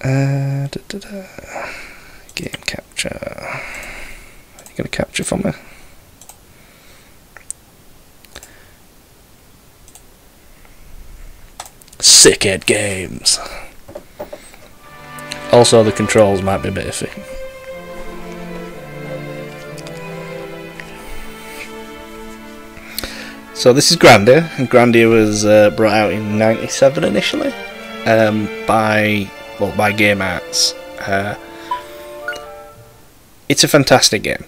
Game capture. You gonna capture for me? Sickhead Games. Also, the controls might be a bit iffy. So this is Grandia, and Grandia was brought out in '97 initially by Game Arts. It's a fantastic game.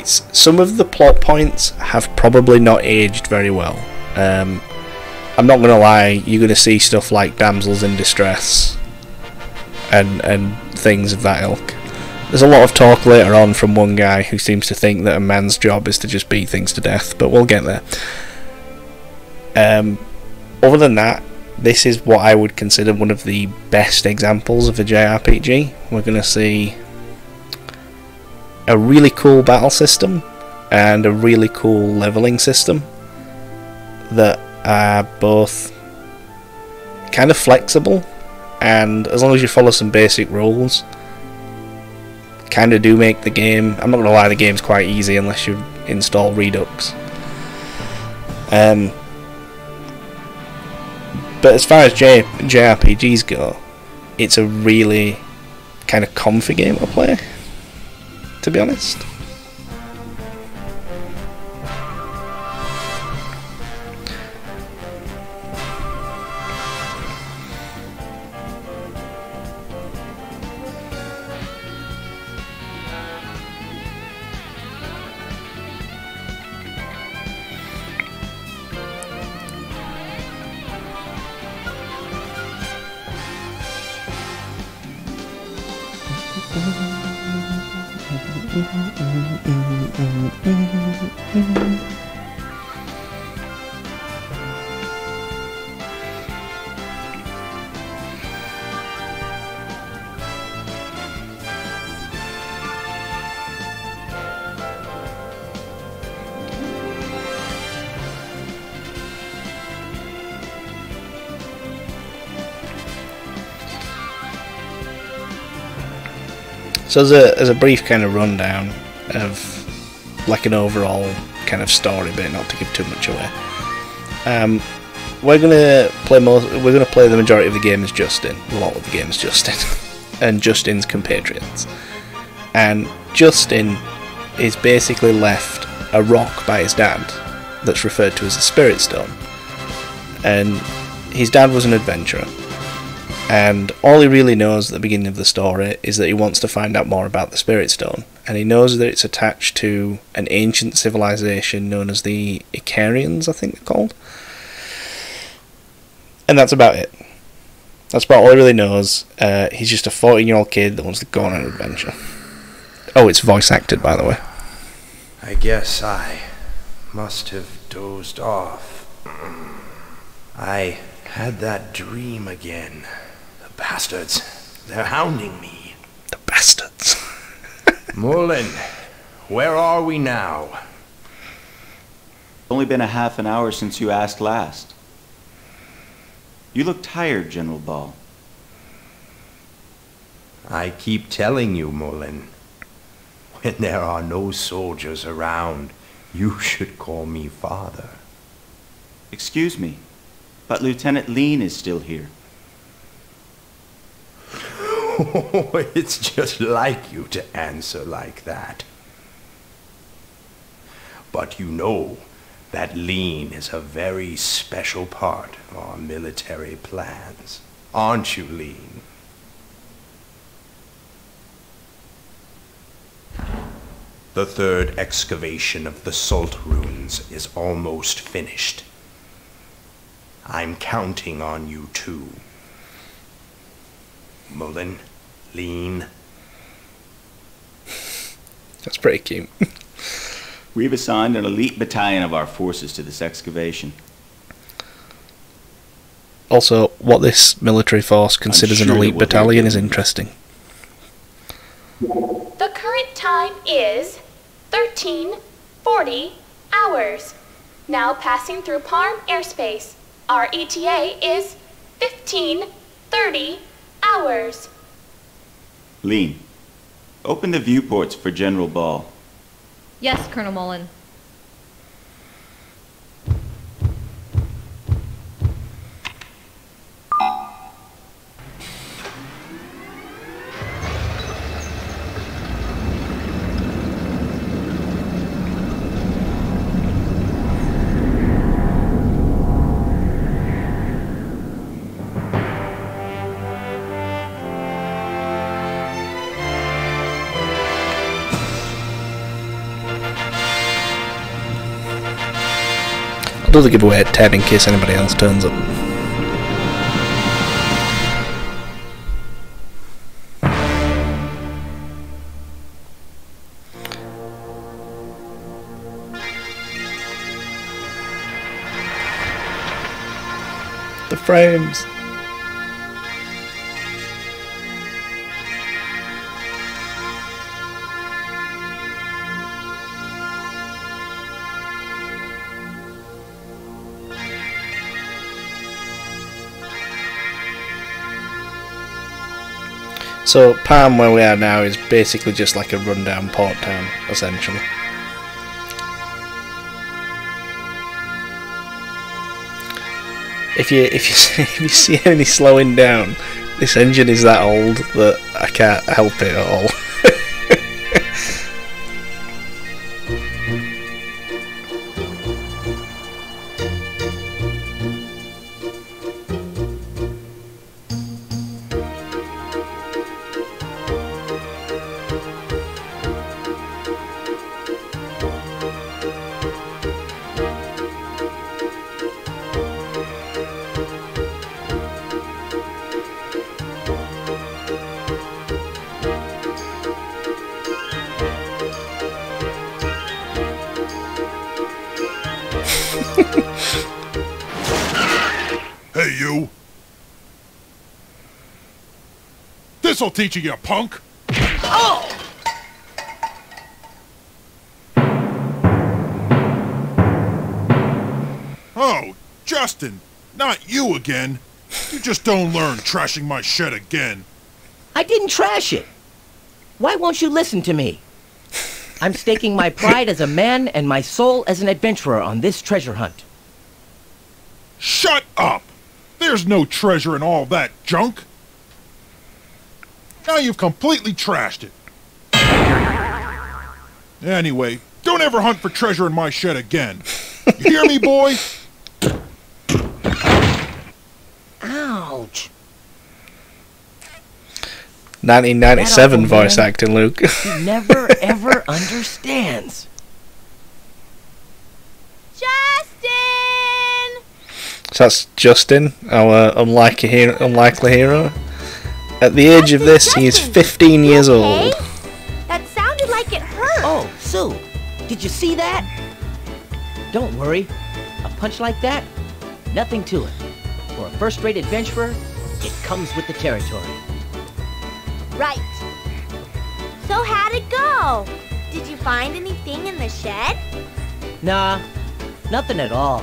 Some of the plot points have probably not aged very well. I'm not going to lie, you're going to see stuff like damsels in distress and things of that ilk. There's a lot of talk later on from one guy who seems to think that a man's job is to just beat things to death, but we'll get there. Other than that, this is what I would consider one of the best examples of a JRPG. We're going to see a really cool battle system and a really cool leveling system that are both kind of flexible, and as long as you follow some basic rules, kind of do make the game, I'm not going to lie, the game's quite easy unless you install Redux. But as far as JRPGs go, it's a really kind of comfy game to play, to be honest. So as a brief kind of rundown of like an overall kind of story bit, not to give too much away. We're gonna play the majority of the game as Justin, a lot of the game as Justin, and Justin's compatriots. And Justin is basically left a rock by his dad that's referred to as a spirit stone. And his dad was an adventurer. And all he really knows at the beginning of the story is that he wants to find out more about the Spirit Stone. And he knows that it's attached to an ancient civilization known as the Icarians, I think they're called. And that's about it. That's about all he really knows. He's just a 14-year-old kid that wants to go on an adventure. Oh, it's voice acted, by the way. I guess I must have dozed off. I had that dream again. Bastards. They're hounding me. The bastards. Mullen, where are we now? It's only been a half an hour since you asked last. You look tired, General Ball. I keep telling you, Mullen. When there are no soldiers around, you should call me father. Excuse me, but Lieutenant Lean is still here. It's just like you to answer like that. But you know that Lean is a very special part of our military plans. Aren't you, Lean? The third excavation of the Salt Ruins is almost finished. I'm counting on you too. Mullen, Lean. That's pretty cute. We've assigned an elite battalion of our forces to this excavation. Also, what this military force considers an elite battalion is interesting. The current time is 13:40 hours. Now passing through Parm airspace. Our ETA is 15:30 hours. Lean, open the viewports for General Ball. Yes, Colonel Mullen. I'll do the giveaway at 10 in case anybody else turns up. The frames! So Palm, where we are now, is basically just like a rundown port town, essentially. If you see any slowing down, this engine is that old that I can't help it at all. Hey, you! This'll teach you, you punk! Oh! Oh, Justin! Not you again! You just don't learn trashing my shed again! I didn't trash it. Why won't you listen to me? I'm staking my pride as a man and my soul as an adventurer on this treasure hunt. Shut up! There's no treasure in all that junk! Now you've completely trashed it. Anyway, don't ever hunt for treasure in my shed again. You hear me, boy? Ouch. 1997 voice acting, Luke. He never ever understands. Justin! So that's Justin, our unlikely hero. At the age of this, he is 15 years old. That sounded like it hurt. Oh, Sue, did you see that? Don't worry. A punch like that, nothing to it. For a first-rate adventurer, it comes with the territory. Right. So how'd it go? Did you find anything in the shed? Nah, nothing at all.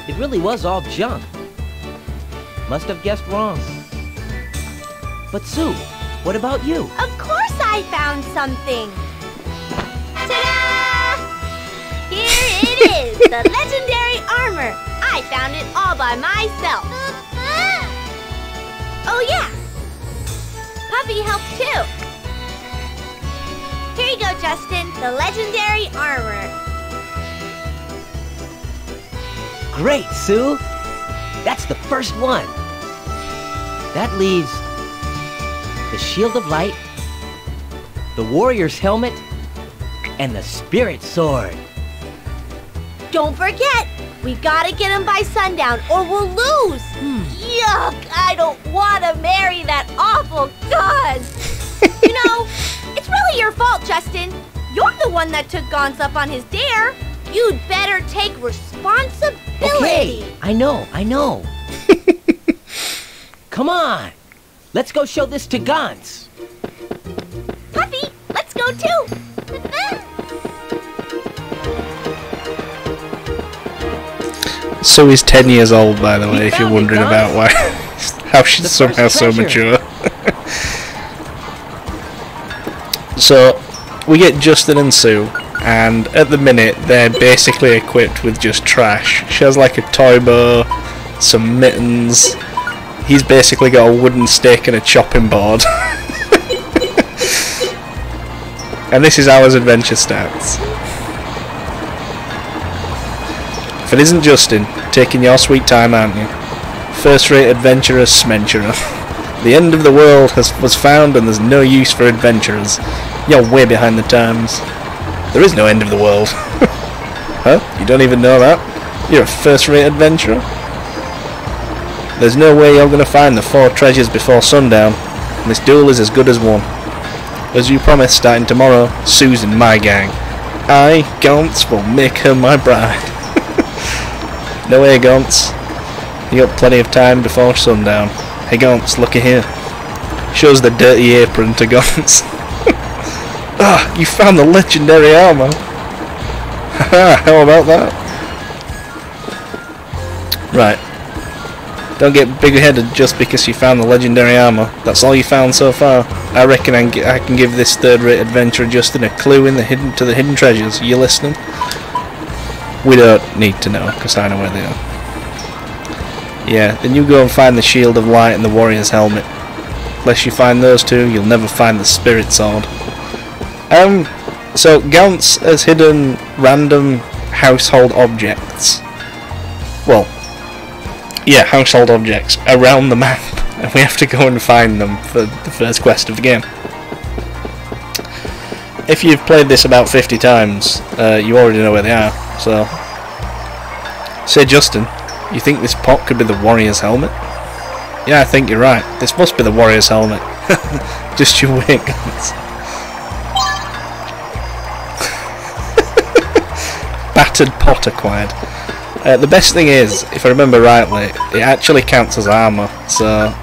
It really was all junk. Must have guessed wrong. But Sue, what about you? Of course I found something. Ta-da! Here it is, the legendary armor. I found it all by myself. Oh yeah, Puppy helped too. Here you go, Justin, the legendary armor. Great, Sue! That's the first one. That leaves the Shield of Light, the Warrior's Helmet, and the Spirit Sword. Don't forget, we gotta get him by sundown or we'll lose. Yuck, I don't want to marry that awful god. You know, it's really your fault, Justin. You're the one that took Gons up on his dare. You'd better take responsibility. Okay, I know. Come on, let's go show this to Gons. Puffy, let's go too. Sue is 10 years old, by the way, We if you're found it, wondering Gons. about why, how she's The somehow first so treasure. mature. So we get Justin and Sue, and at the minute they're basically equipped with just trash. She has like a toy bow, some mittens. He's basically got a wooden stick and a chopping board. And this is how his adventure starts. If it isn't Justin, taking your sweet time, aren't you? First-rate adventurous smenturer. The end of the world was found and there's no use for adventurers. You're way behind the times. There is no end of the world. Huh? You don't even know that? You're a first-rate adventurer? There's no way you're going to find the 4 treasures before sundown. And this duel is as good as one. As you promised, starting tomorrow, Sue's in my gang. I, Gauntz, will make her my bride. No way, Gauntz. You got plenty of time before sundown. Hey Gauntz, looky here. Shows the dirty apron to Gauntz. Ah, you found the legendary armor. Haha, how about that? Right. Don't get big-headed just because you found the legendary armor. That's all you found so far. I reckon I can give this third-rate adventurer Justin a clue in the hidden treasures. You listening? We don't need to know, because I know where they are. Yeah, then you go and find the Shield of Light and the Warrior's Helmet. Unless you find those two, you'll never find the Spirit Sword. So Gauntz has hidden random household objects. Well, yeah, household objects around the map, and we have to go and find them for the first quest of the game. If you've played this about 50 times, you already know where they are, so... Say, Justin, you think this pot could be the Warrior's Helmet? Yeah, I think you're right. This must be the Warrior's Helmet. Just you wait, guys. Battered pot acquired. The best thing is, if I remember rightly, it actually counts as armour. So,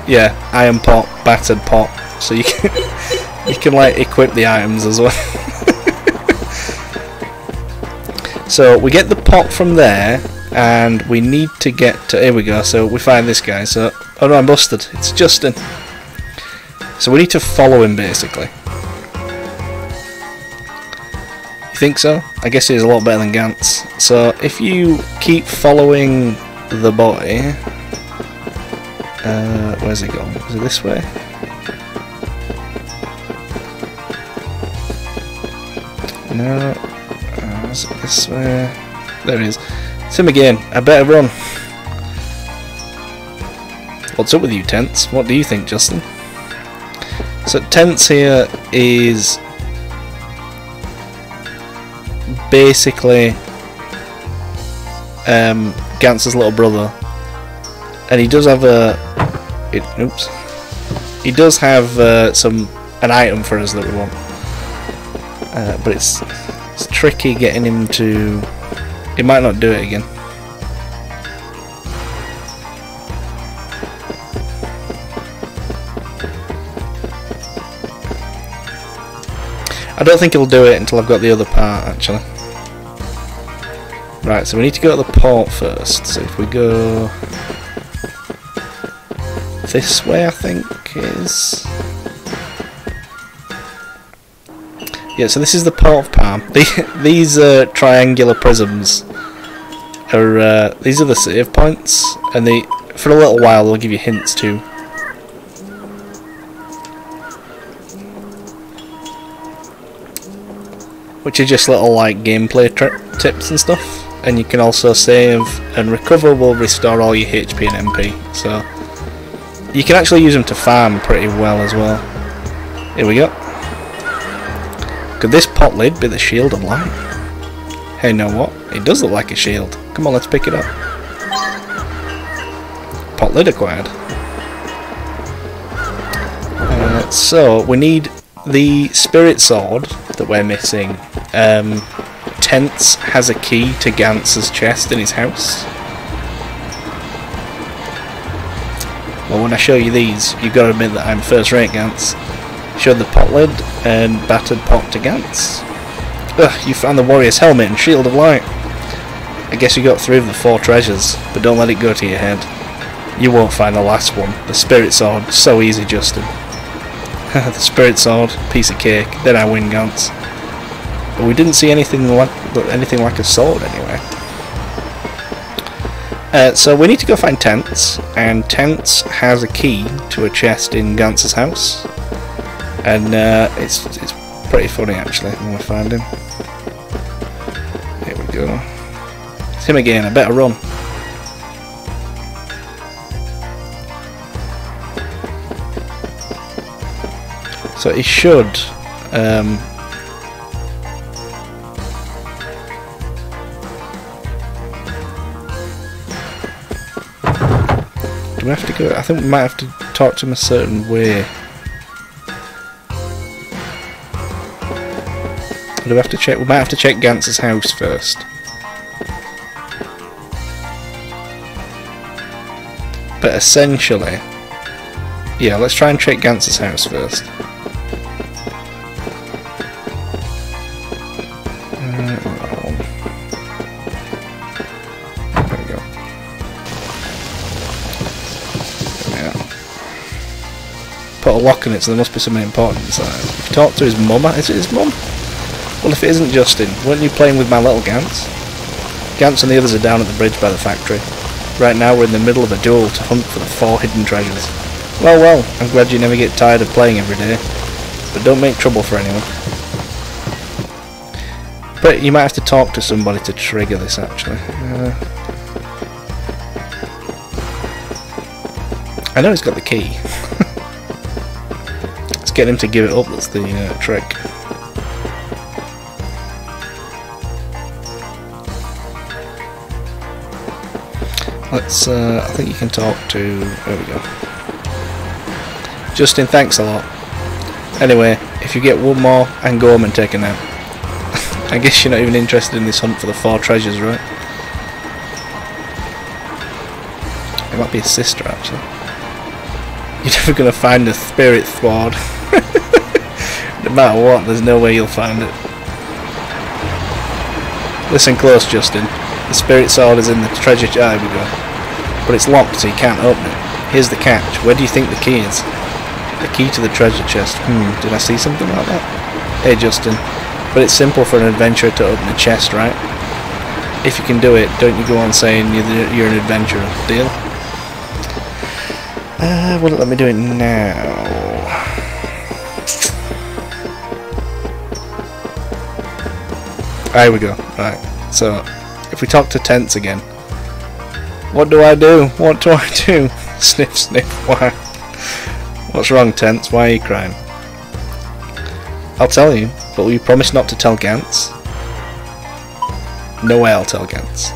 yeah, iron pot, battered pot. So you can like equip the items as well. So we get the pot from there, and we need to get to... Here we go. So we find this guy. So, oh no, I'm busted. It's Justin. So we need to follow him basically. You think so? I guess he's a lot better than Gauntz. So if you keep following the boy, where's he going? Is it this way? No. Is it this way? There he is. It's him again. I better run. What's up with you, Tense? What do you think, Justin? So Tense here is basically Gantz's little brother, and he does have he does have an item for us that we want, but it's tricky getting him to... He might not do it again. I don't think he'll do it until I've got the other part, actually. Right, so we need to go to the port first. So if we go this way, I think is... Yeah, so this is the Port of Palm. These triangular prisms are these are the save points, and for a little while they'll give you hints too. Which are just little like gameplay tips and stuff, and you can also save, and recover will restore all your HP and MP, so you can actually use them to farm pretty well as well. Here we go. Could this pot lid be the Shield of Light? Hey, know what? It does look like a shield. Come on, let's pick it up. Pot lid acquired. So we need the Spirit Sword that we're missing. Tense has a key to Gantz's chest in his house. Well, when I show you these, you've got to admit that I'm first rate, Gauntz. Show the pot lid and battered pot to Gauntz. Ugh, you found the Warrior's Helmet and Shield of Light. I guess you got 3 of the 4 treasures, but don't let it go to your head. You won't find the last one, the Spirit Sword. So easy, Justin. The spirit sword, piece of cake. Then I win, Gantz. But we didn't see anything like a sword anyway. So we need to go find Tense, and Tense has a key to a chest in Gantz's house, and it's pretty funny actually when we find him. Here we go. It's him again. I better run. So he should. Do we have to go? I think we might have to talk to him a certain way. Or do we have to check? We might have to check Gantz's house first. But essentially, yeah, let's try and check Gantz's house first. Put a lock in it, so there must be something important inside. If you talk to his mum, is it his mum? Well, if it isn't Justin, weren't you playing with my little Gantz? Gantz and the others are down at the bridge by the factory. Right now we're in the middle of a duel to hunt for the 4 hidden treasures. Well, well, I'm glad you never get tired of playing every day. But don't make trouble for anyone. But you might have to talk to somebody to trigger this, actually. I know he's got the key. Let's get him to give it up, that's the trick. Let's, I think you can talk to, there we go. Justin, thanks a lot. Anyway, if you get one more, I can go home and take a nap. I guess you're not even interested in this hunt for the 4 treasures, right? It might be his sister, actually. You're never going to find the spirit sword. No matter what, there's no way you'll find it. Listen close, Justin. The spirit sword is in the treasure chest. There we go. But it's locked, so you can't open it. Here's the catch. Where do you think the key is? The key to the treasure chest. Did I see something like that? Hey, Justin. But it's simple for an adventurer to open a chest, right? If you can do it, don't you go on saying you're an adventurer. Deal? Well, let me do it now. There we go. Right. So, if we talk to Tense again. What do I do? What do I do? Sniff, sniff. Why? What's wrong, Tense? Why are you crying? I'll tell you, but will you promise not to tell Gantz? No way I'll tell Gantz.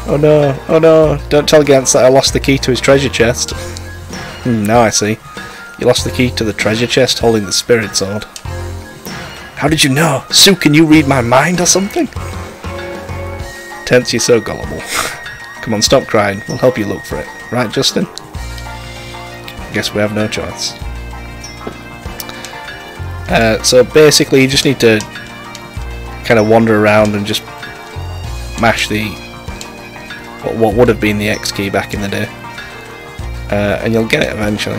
Oh no, oh no, don't tell Gantz that I lost the key to his treasure chest. Now I see. You lost the key to the treasure chest holding the spirit sword. How did you know? Sue, can you read my mind or something? Tense, you're so gullible. Come on, stop crying. We'll help you look for it. Right, Justin? Guess we have no choice. So basically you just need to kind of wander around and just mash the what would have been the X key back in the day, and you'll get it eventually.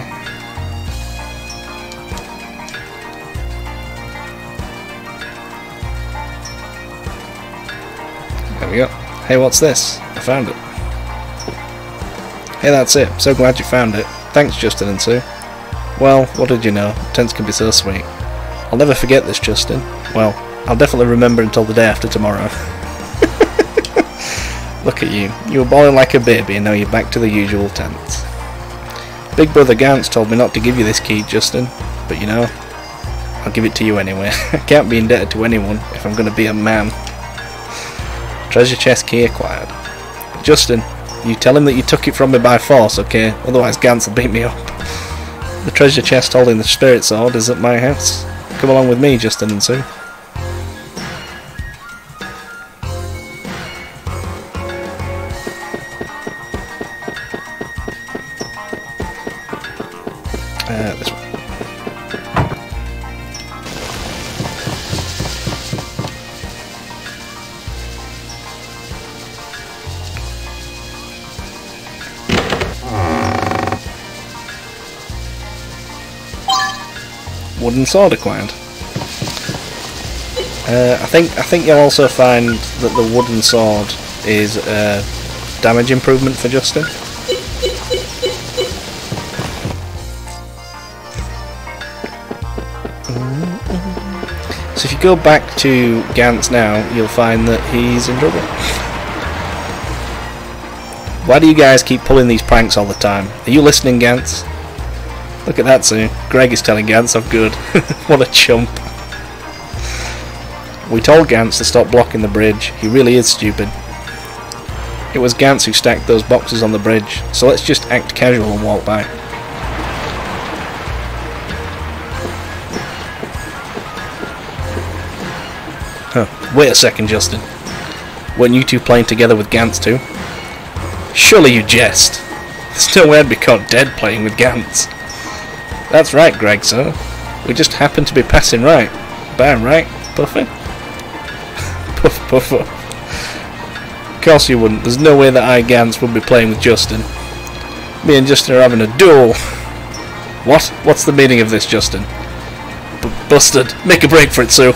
There we go. Hey, what's this? I found it. Hey, that's it. So glad you found it. Thanks, Justin and Sue. Well, what did you know? Tense can be so sweet. I'll never forget this, Justin. Well, I'll definitely remember until the day after tomorrow. Look at you. You were boiling like a baby and now you're back to the usual Tense. Big brother Gantz told me not to give you this key, Justin. But you know, I'll give it to you anyway. I can't be indebted to anyone if I'm going to be a man. Treasure chest key acquired. Justin, you tell him that you took it from me by force, okay? Otherwise Gantz will beat me up. The treasure chest holding the spirit sword is at my house. Come along with me, Justin and Sue. This one. wooden sword acquired. I think you'll also find that the wooden sword is a damage improvement for Justin. So if you go back to Gantz now, you'll find that he's in trouble. Why do you guys keep pulling these pranks all the time? Are you listening, Gantz? Look at that, Sue. Greg is telling Gantz I'm good. What a chump. We told Gantz to stop blocking the bridge. He really is stupid. It was Gantz who stacked those boxes on the bridge, so let's just act casual and walk by. Huh. Wait a second, Justin. Weren't you two playing together with Gantz too? Surely you jest. There's no way I'd be caught dead playing with Gantz. That's right, Greg, sir. We just happened to be passing right. Bam, right, Puffy? Puff, puffer. Of course you wouldn't. There's no way that I, Gantz, would be playing with Justin. Me and Justin are having a duel. What? What's the meaning of this, Justin? Busted. Make a break for it, Sue.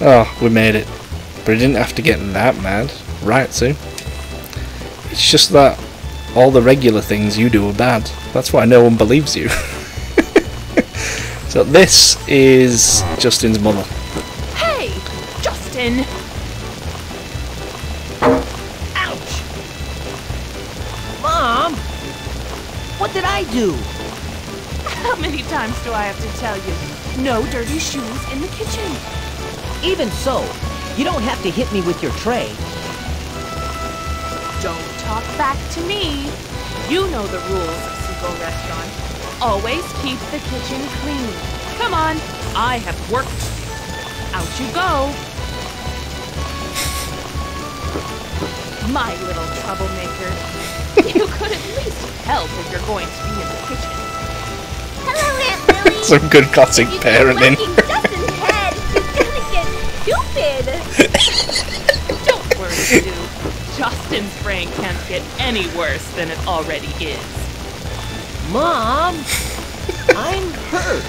Oh, we made it. But I didn't have to get that mad. Right, Sue? It's just that all the regular things you do are bad. That's why no one believes you. So this is Justin's mother. Hey, Justin! Ouch! Mom! What did I do? How many times do I have to tell you? No dirty shoes in the kitchen. Even so, you don't have to hit me with your tray. Don't talk back to me. You know the rules of Seagull Restaurant. Always keep the kitchen clean. Come on, I have work to do. Out you go. My little troublemaker. You could at least help if you're going to be in the kitchen. Hello, Aunt Lily. Some good classic You keep parenting. whacking Justin's head. He's gonna get stupid. Don't worry, Sue. Justin's brain can't get any worse than it already is. Mom! I'm hurt.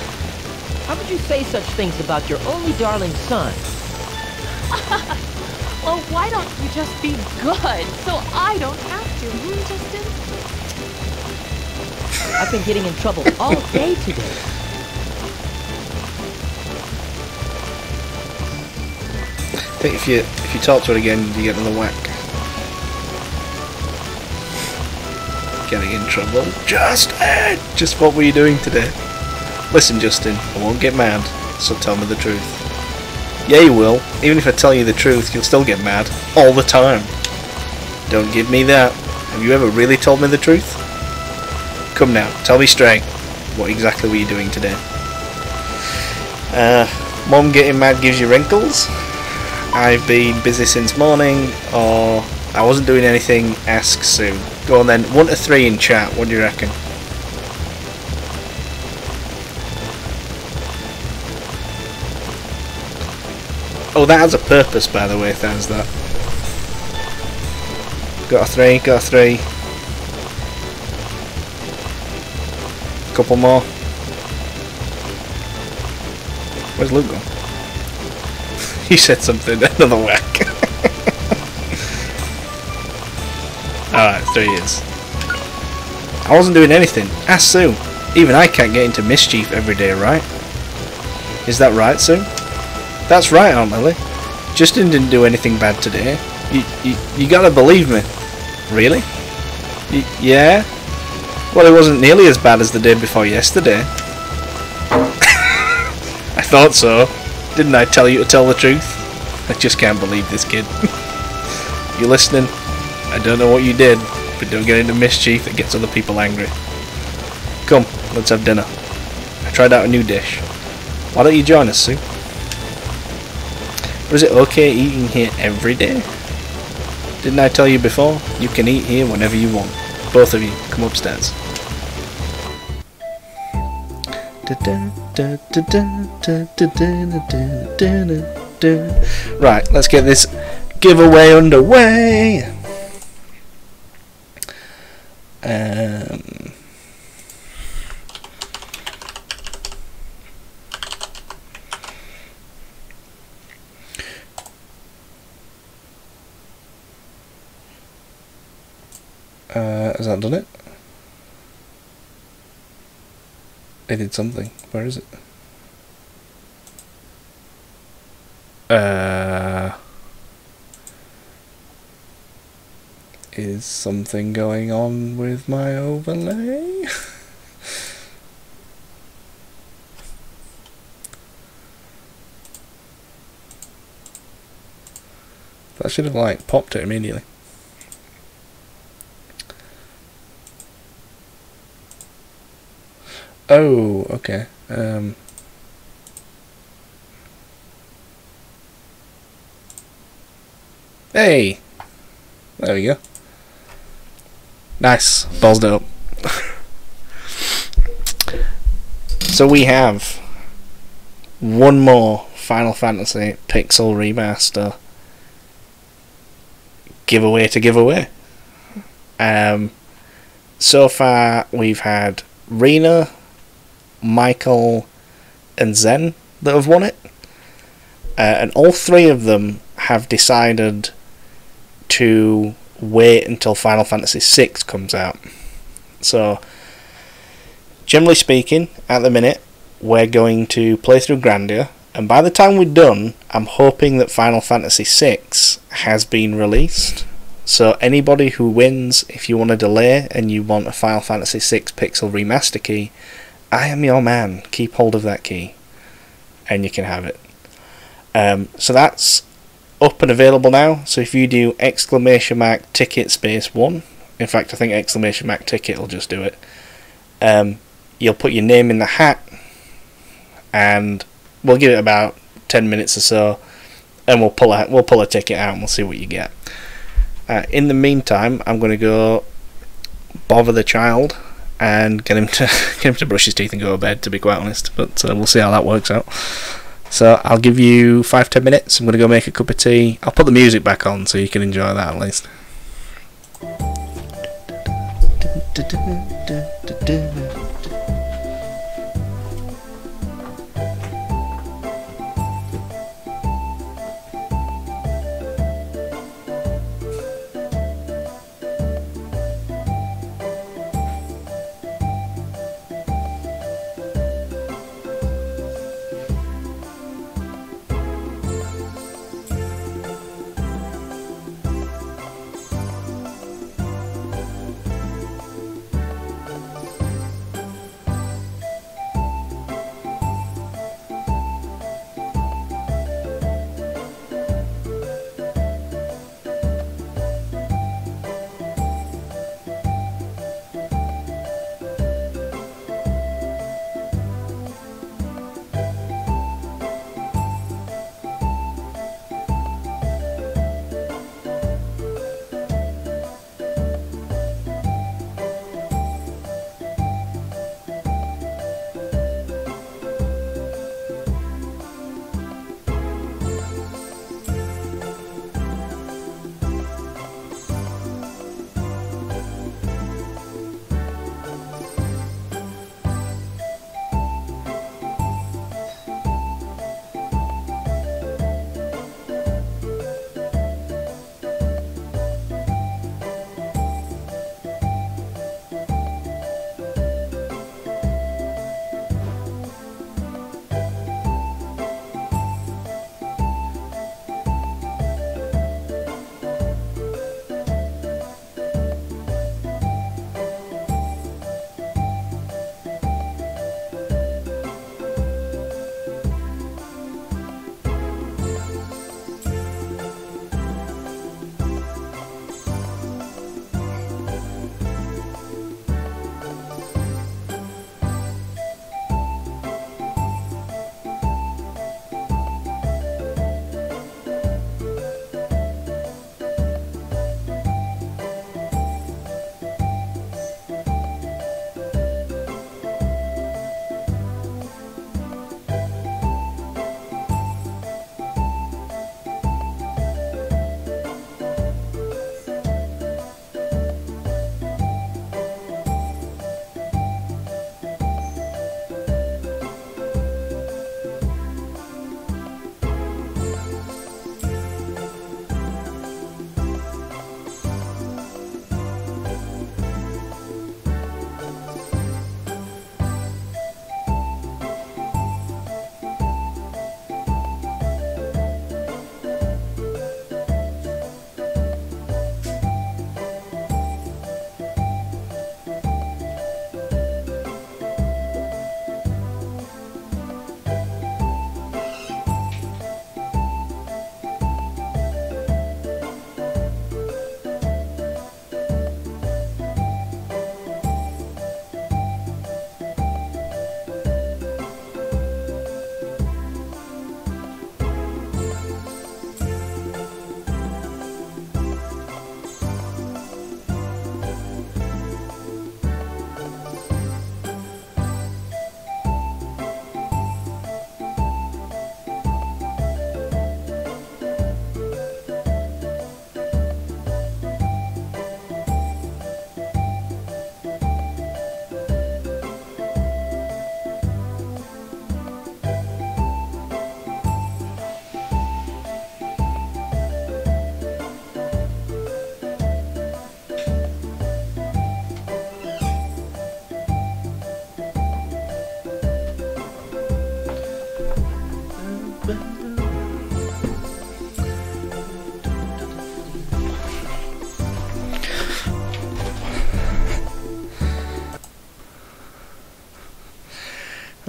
How could you say such things about your only darling son? Well, why don't you just be good so I don't have to, Justin? I've been getting in trouble all day today. I think if you talk to her again, you get another whack. Getting in trouble. Justin! Just what were you doing today? Listen, Justin, I won't get mad, so tell me the truth. Yeah, you will. Even if I tell you the truth, you'll still get mad. All the time. Don't give me that. Have you ever really told me the truth? Come now, tell me straight. What exactly were you doing today? Mom getting mad gives you wrinkles? I've been busy since morning, or I wasn't doing anything, ask Sue. Go on then, 1 to 3 in chat, what do you reckon? Oh, that has a purpose, by the way, thanks that. Got a 3, got a 3. Couple more. Where's Luke gone? He said something, another whack. Alright, 3 years. I wasn't doing anything. Ask Sue. Even I can't get into mischief every day, right? Is that right, Sue? That's right, Aunt Lily. Justin didn't do anything bad today. You gotta believe me. Really? Yeah? Well, it wasn't nearly as bad as the day before yesterday. I thought so. Didn't I tell you to tell the truth? I just can't believe this kid. You listening? I don't know what you did, but don't get into mischief that gets other people angry. Come, let's have dinner. I tried out a new dish. Why don't you join us, Sue? Or is it okay eating here every day? Didn't I tell you before? You can eat here whenever you want. Both of you, come upstairs. Right, let's get this giveaway underway. Has that done it? It did something. Where is it? Is something going on with my overlay? That should have like popped it immediately. Oh, okay. Hey! There we go. Nice. Ballsed it up. So we have one more Final Fantasy Pixel Remaster giveaway to give away. So far we've had Rena, Michael and Zen that have won it, and all three of them have decided to wait until Final Fantasy VI comes out. So generally speaking, at the minute we're going to play through Grandia, and by the time we're done I'm hoping that Final Fantasy VI has been released. So anybody who wins, if you want to delay and you want a Final Fantasy VI Pixel Remaster key, I am your man. Keep hold of that key and you can have it. So that's up and available now. So if you do !ticket_1, in fact I think !ticket will just do it, you'll put your name in the hat and we'll give it about 10 minutes or so and we'll pull a ticket out and we'll see what you get. In the meantime, I'm going to go bother the child and get him to brush his teeth and go to bed, to be quite honest. But we'll see how that works out. So I'll give you 5-10 minutes. I'm going to go make a cup of tea. I'll put the music back on so you can enjoy that at least.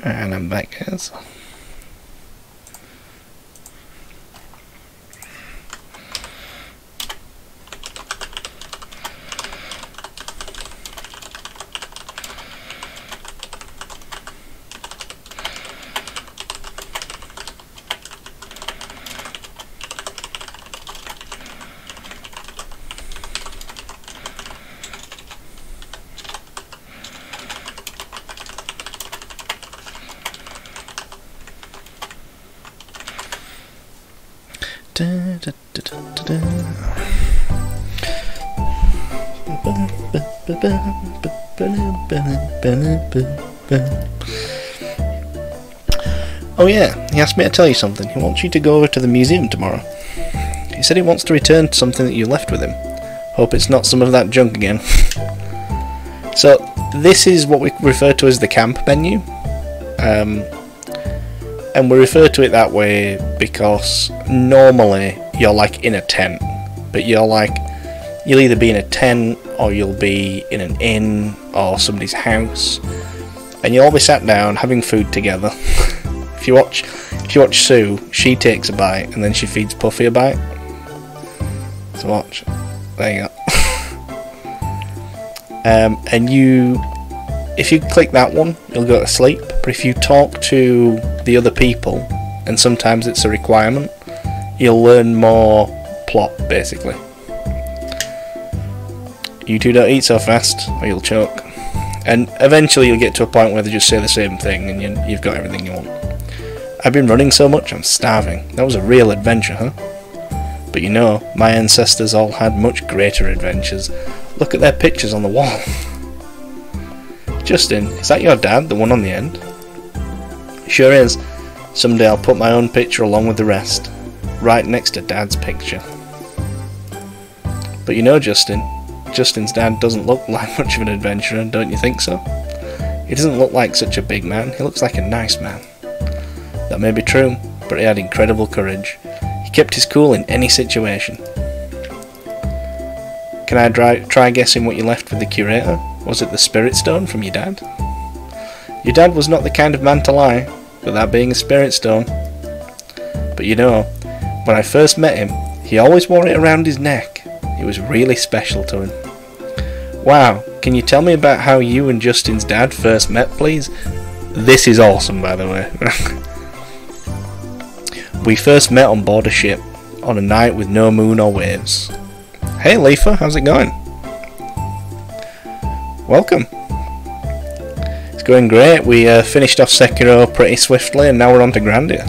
And I'm back, guys. Oh yeah, he asked me to tell you something. He wants you to go over to the museum tomorrow. He said he wants to return to something that you left with him. Hope it's not some of that junk again. So, this is what we refer to as the camp menu. And we refer to it that way because normally you're like in a tent, but you'll either be in a tent or you'll be in an inn or somebody's house, and you'll all be sat down having food together. If you watch Sue, she takes a bite and then she feeds Puffy a bite. So watch. There you go. And if you click that one, you'll go to sleep. But if you talk to the other people, and sometimes it's a requirement, you'll learn more plot, basically. You two don't eat so fast, or you'll choke. And eventually you'll get to a point where they just say the same thing, and you've got everything you want. I've been running so much, I'm starving. That was a real adventure, huh? But you know, my ancestors all had much greater adventures. Look at their pictures on the wall. Justin, is that your dad, the one on the end? Sure is. Someday I'll put my own picture along with the rest, right next to Dad's picture. But you know, Justin's dad doesn't look like much of an adventurer, don't you think so? He doesn't look like such a big man, he looks like a nice man. That may be true, but he had incredible courage. He kept his cool in any situation. Can I try guessing what you left with the curator? Was it the spirit stone from your dad? Your dad was not the kind of man to lie, but that being a spirit stone. But you know, when I first met him, he always wore it around his neck. It was really special to him. Wow, can you tell me about how you and Justin's dad first met, please? This is awesome, by the way. We first met on board a ship, on a night with no moon or waves. Hey Leafa, how's it going? Welcome. It's going great. We finished off Sekiro pretty swiftly, and now we're on to Grandia.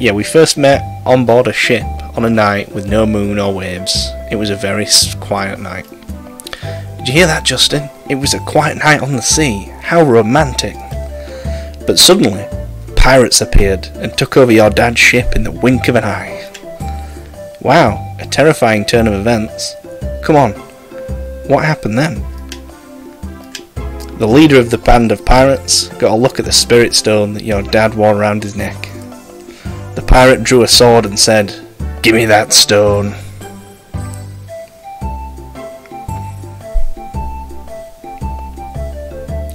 Yeah, we first met on board a ship on a night with no moon or waves. It was a very quiet night. Did you hear that, Justin? It was a quiet night on the sea. How romantic. But suddenly, pirates appeared and took over your dad's ship in the wink of an eye. Wow, a terrifying turn of events. Come on, what happened then? The leader of the band of pirates got a look at the spirit stone that your dad wore around his neck. The pirate drew a sword and said, "Give me that stone."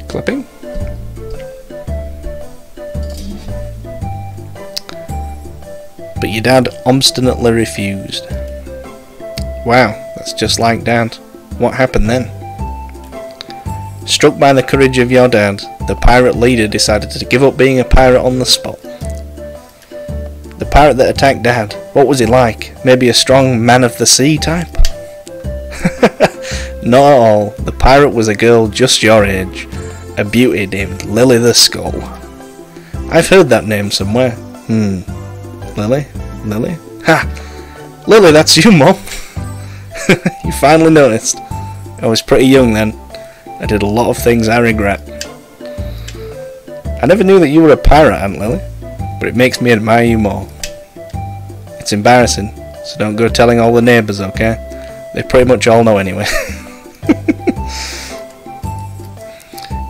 Clipping? But your dad obstinately refused. Wow, that's just like Dad. What happened then? Struck by the courage of your dad, the pirate leader decided to give up being a pirate on the spot. The pirate that attacked Dad, what was he like? Maybe a strong man of the sea type? Not at all. The pirate was a girl just your age. A beauty named Lily the Skull. I've heard that name somewhere. Lily? Lily? Ha! Lily, that's you, Mum! You finally noticed. I was pretty young then. I did a lot of things I regret. I never knew that you were a pirate, Aunt Lily, but it makes me admire you more. It's embarrassing, so don't go telling all the neighbours, okay? They pretty much all know anyway.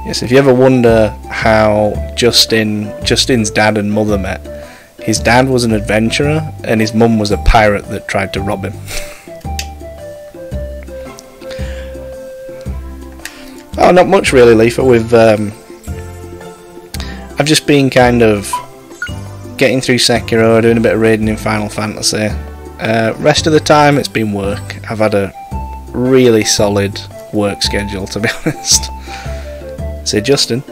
Yes, if you ever wonder how Justin's dad and mother met, his dad was an adventurer and his mum was a pirate that tried to rob him. Oh, not much really, Leafa. I've just been kind of getting through Sekiro, doing a bit of raiding in Final Fantasy. Rest of the time it's been work. I've had a really solid work schedule, to be honest. So Justin,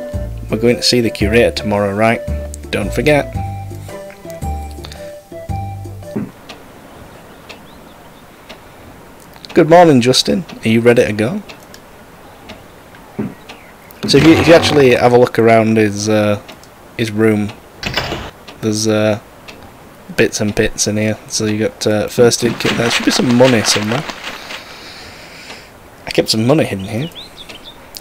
we're going to see the curator tomorrow, right? Don't forget. Good morning, Justin. Are you ready to go? So if you actually have a look around his room, there's bits and bits in here. So you got first aid kit. There should be some money somewhere. I kept some money hidden here.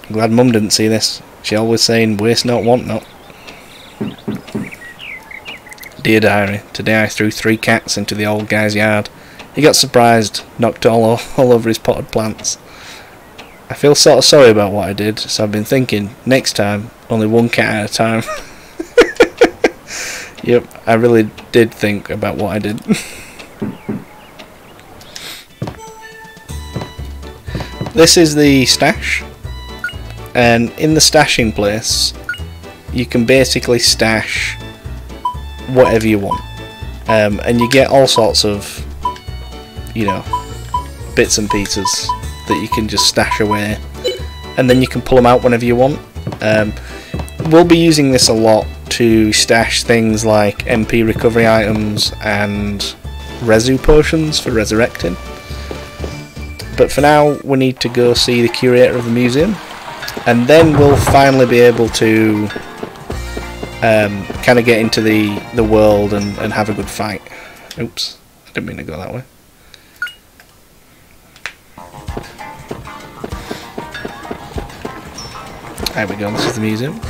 I'm glad Mum didn't see this. She always saying, waste not, want not. Dear diary, today I threw 3 cats into the old guy's yard. He got surprised, knocked all over his potted plants. I feel sort of sorry about what I did, so I've been thinking, next time, only 1 cat at a time. Yep, I really did think about what I did. This is the stash, and in the stashing place you can basically stash whatever you want, and you get all sorts of, you know, bits and pieces that you can just stash away, and then you can pull them out whenever you want. We'll be using this a lot to stash things like MP recovery items and resu potions for resurrecting. But for now we need to go see the curator of the museum, and then we'll finally be able to kind of get into the world and have a good fight. Oops, I didn't mean to go that way. There we go, this is the museum.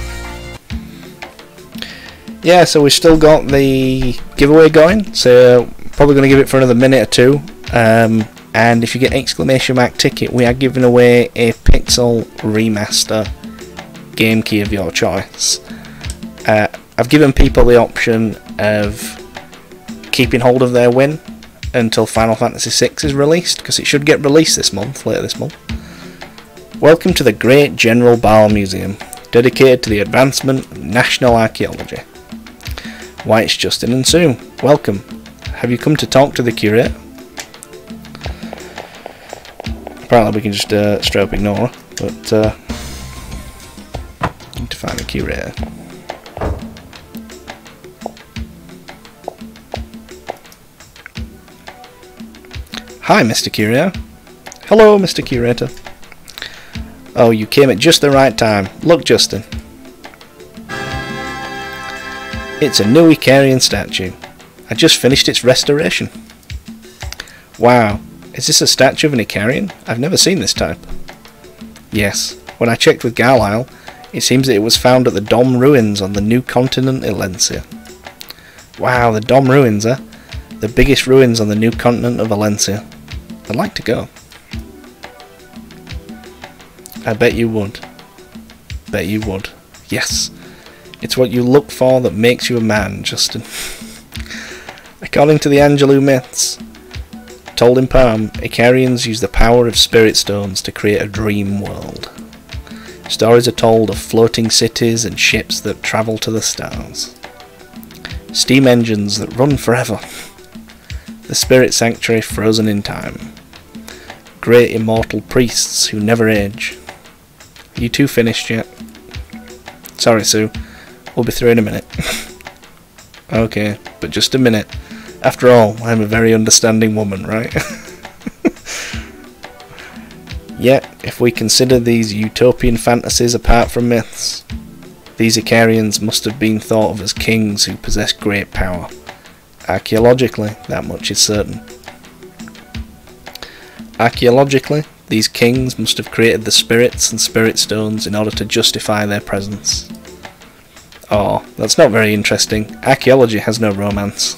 Yeah, so we've still got the giveaway going, so probably going to give it for another minute or two. And if you get exclamation mark ticket, we are giving away a Pixel Remaster game key of your choice. I've given people the option of keeping hold of their win until Final Fantasy VI is released, because it should get released this month, later this month. Welcome to the Great General Baal Museum, dedicated to the advancement of national archaeology. Why, it's Justin and Sue. Welcome. Have you come to talk to the curator? Apparently we can just straight up ignore her, but need to find the curator. Hi, Mr. Curator. Hello, Mr. Curator. Oh, you came at just the right time. Look, Justin. It's a new Icarian statue. I just finished its restoration. Wow, is this a statue of an Icarian? I've never seen this type. Yes, when I checked with Garlisle, it seems that it was found at the Dom Ruins on the new continent Elencia. Wow, the Dom Ruins, eh? The biggest ruins on the new continent of Elencia. I'd like to go. I bet you would. Bet you would. Yes. It's what you look for that makes you a man, Justin. According to the Angelou myths, told in Palm, Icarians use the power of spirit stones to create a dream world. Stories are told of floating cities and ships that travel to the stars. Steam engines that run forever. The spirit sanctuary frozen in time. Great immortal priests who never age. You two finished yet? Sorry, Sue. We'll be through in a minute. Okay, but just a minute. After all, I'm a very understanding woman, right? Yet, if we consider these utopian fantasies apart from myths, these Icarians must have been thought of as kings who possess great power. Archaeologically, that much is certain. Archaeologically, these kings must have created the spirits and spirit stones in order to justify their presence. Oh, that's not very interesting. Archaeology has no romance.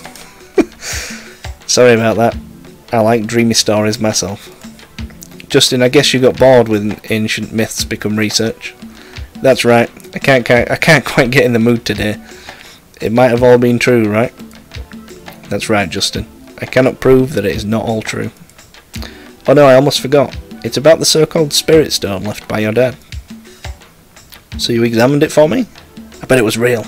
Sorry about that. I like dreamy stories myself. Justin, I guess you got bored when ancient myths become research. That's right. I can't quite get in the mood today. It might have all been true, right? That's right, Justin. I cannot prove that it is not all true. Oh no, I almost forgot. It's about the so-called spirit stone left by your dad. So you examined it for me? I bet it was real.